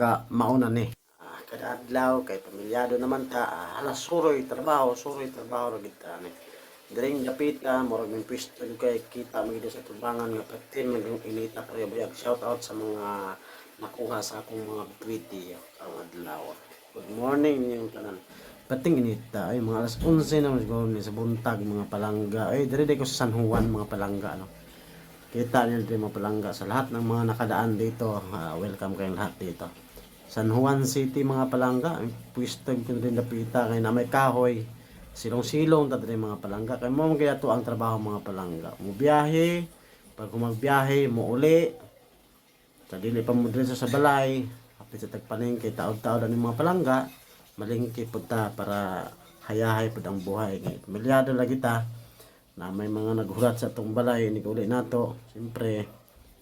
Nga mauna ni. Kada adlaw kay pamilyado naman ta. Alas suroy trabaho ra gid ta ni. Diring dapit ka murag ng pwesto kay kita mo gid sa tubangan nga pertin man yung inita pa bayag. Shout out sa mga nakuha sa akong mga video ang adlaw. Good morning ninyong tanan. Pating inita ay mga alas 11 na siguro ni sa buntag mga palangga. Ay dire ko sa San Juan mga palangga no. Kita niyo dito mga palangga sa lahat ng mga nakadaan dito. Welcome kayong lahat dito. San Juan City mga palangga. Pwesto ko rin napita kay na may kahoy. Silong-silong ta diri mga palangga. Kay mo kaya to ang trabaho mga palangga. Mo biyahe, pag magbiyahe mo uli. Sa dili pa mo diri sa balay. Kapit sa tagpalengke taod-taod ani mga palangga. Malingki pud ta para hayahay pud ang buhay. Pamilyado lagi ta na may mga naghulat sa itong balay ni uli nato siyempre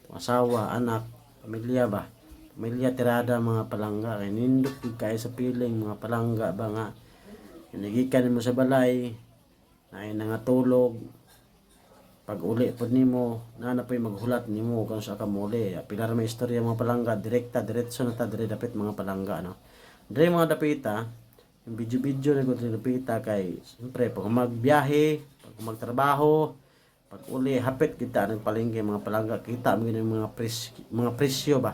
asawa, anak, pamilya ba pamilya tirada mga palangga kay nindot kay sa piling mga palangga ba nga nagikan mo sa balay na nangatulog pag uli pod nimo na po'y maghulat nimo kung sa kamuli pilar may istorya mga palangga diretso na ta dire dapit mga palangga no dire mga dapita yung video na ko dapita kay siyempre pag magbiyahe magtrabaho pag uli hapit kita ng palengke mga palangga kita mo yung mga presyo ba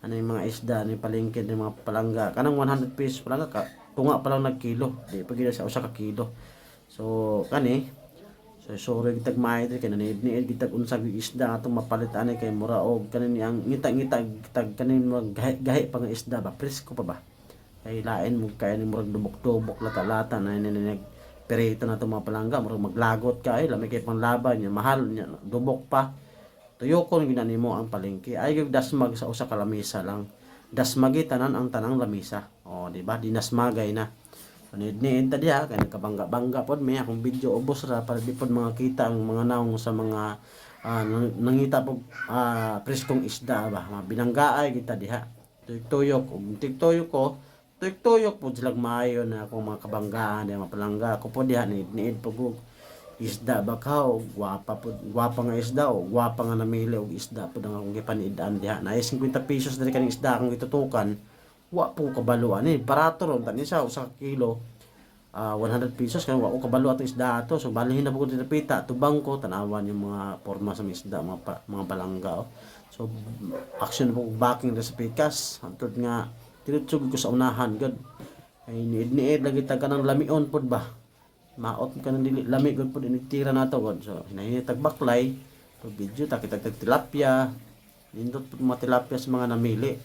ano yung mga isda ng palengke ng mga palangga kanang 100 pesos palangga ka tunga pa lang nagkilo di pa gina sa usa ka kilo so kani so sorry gitag maayod kay nanid gitag unsag isda atong mapalit ani kay mura og kanin ang ngita gitag kanin gahi pa nga isda ba presko pa ba kay lain mo kay ni murag dubok-dubok lata-lata na nag perito na ito mga palangga, maglagot ka lami kay panglaban niya, mahal niya, dubok pa. Tuyokon ginani mo ang palengke. Ay dasmag sa usa ka lamisa lang. Dasmagi tanan ang tanang lamisa. O, di ba? Dinasmagay na. So, need ta diha kay nagkabangga-bangga pod may akong video ubos ra para di pod mga kita ang mga naong sa mga nangita po preskong isda ba. Binanggaay kita diha. Tuyok ko tuyok po silang maayo na akong mga kabanggaan mga palangga ako po diha need po ko isda bakaw gwapa nga isda o gwapa nga namili og isda po ang akong gipanidaan diha na 50 pesos diri kaning isda akong itutukan wa po kabaluan barato ron tani sa usa ka kilo 100 pesos kay wa ko kabalo atong isda ato so balihin na po ko dinapita tubang ko tanawan yung mga porma sa isda mga palangga so action po backing sa pikas antod nga tinutsog ko sa unahan gud ay niid lagi ta kanang lamion pod ba maot ka nang dili lami gud pod initira nato gud so hinahinay tag baklay to video ta kita tilapia nindot pod mga tilapia sa mga namili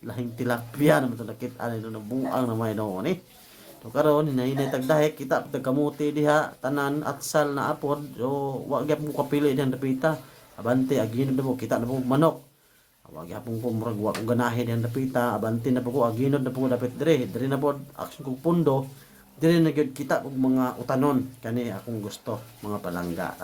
lahing tilapia naman to nakit ani do buang na may noon to karon hinahinay tag dahek kita tag kamuti diha tanan atsal na apod so wa gyud mo kapili dihan dapita abante agino mo kita na po manok wag yapon ko murag wa ko ganahin yang dapita abanti na po ko aginod na po ko dapit dire na po action kog pundo dire na gyud kita og mga utanon kani akong gusto mga palangga